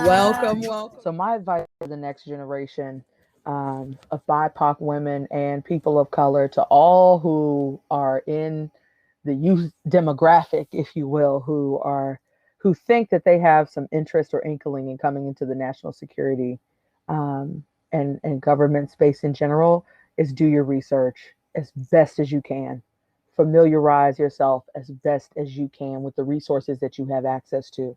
Welcome. So my advice for the next generation of BIPOC women and people of color, to all who are in the youth demographic, if you will, who think that they have some interest or inkling in coming into the national security and government space in general, is do your research as best as you can. Familiarize yourself as best as you can with the resources that you have access to.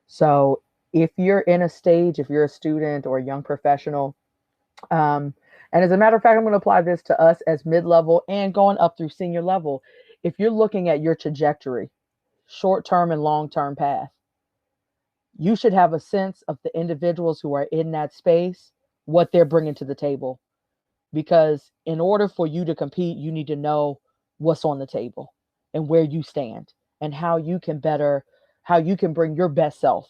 So if you're in a stage, if you're a student or a young professional, and as a matter of fact, I'm going to apply this to us as mid-level and going up through senior level. If you're looking at your trajectory, short-term and long-term path, you should have a sense of the individuals who are in that space, what they're bringing to the table. Because in order for you to compete, you need to know what's on the table and where you stand and how you can bring your best self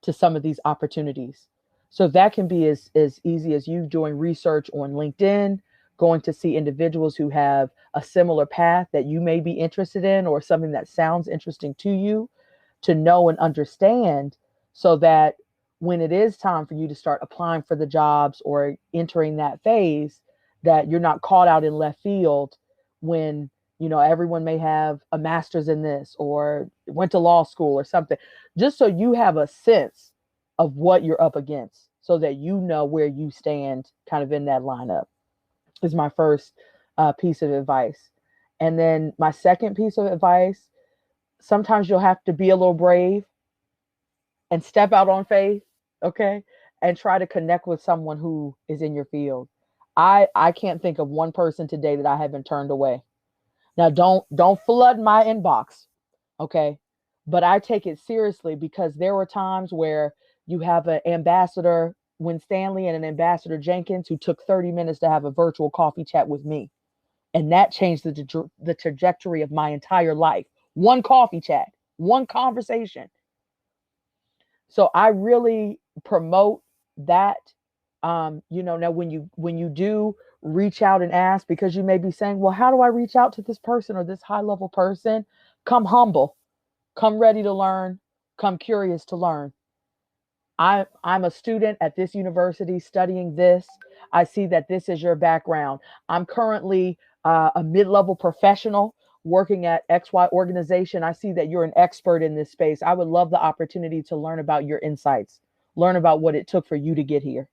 to some of these opportunities. So that can be as easy as you doing research on LinkedIn, going to see individuals who have a similar path that you may be interested in or something that sounds interesting to you, to know and understand, so that when it is time for you to start applying for the jobs or entering that phase, that you're not caught out in left field when, everyone may have a master's in this or went to law school or something, just so you have a sense of what you're up against, so that you know where you stand kind of in that lineup, is my first piece of advice. And then my second piece of advice, sometimes you'll have to be a little brave and step out on faith, okay? And try to connect with someone who is in your field. I can't think of one person today that I haven't turned away. Now don't flood my inbox, okay? But I take it seriously, because there were times where you have an ambassador Winstanley and an ambassador Jenkins who took 30 minutes to have a virtual coffee chat with me. And that changed the trajectory of my entire life. One coffee chat, one conversation. So I really promote that. Now when you do reach out and ask, because you may be saying, well, how do I reach out to this person or this high level person? Come humble, come ready to learn, come curious to learn. I'm a student at this university studying this. I see that this is your background. I'm currently a mid-level professional working at XY organization. I see that you're an expert in this space. I would love the opportunity to learn about your insights, learn about what it took for you to get here.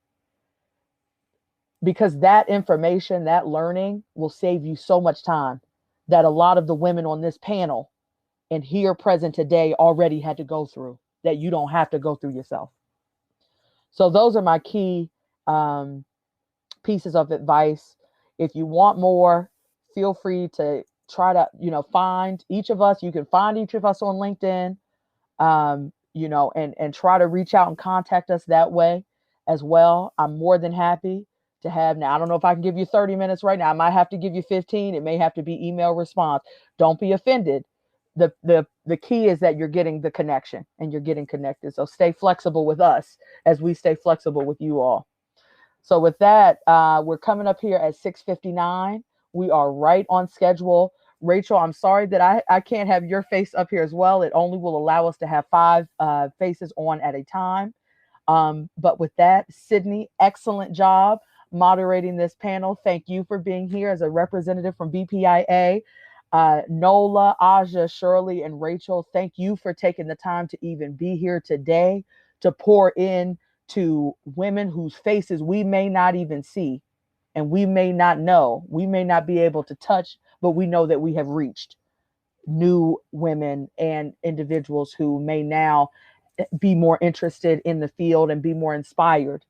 Because that information, that learning will save you so much time that a lot of the women on this panel and here present today already had to go through, that you don't have to go through yourself. So those are my key pieces of advice. If you want more, feel free to try to, find each of us. You can find each of us on LinkedIn, and try to reach out and contact us that way as well. I'm more than happy to have. Now, I don't know if I can give you 30 minutes right now. I might have to give you 15. It may have to be email response. Don't be offended. The key is that you're getting the connection and you're getting connected. So stay flexible with us as we stay flexible with you all. So with that, we're coming up here at 6:59. We are right on schedule. Rachel, I'm sorry that I can't have your face up here as well. It only will allow us to have 5 faces on at a time. But with that, Sydney, excellent job moderating this panel. Thank you for being here as a representative from BPIA. Nola, Aja, Shirley, and Rachel, thank you for taking the time to even be here today to pour in to women whose faces we may not even see and we may not know, we may not be able to touch, but we know that we have reached new women and individuals who may now be more interested in the field and be more inspired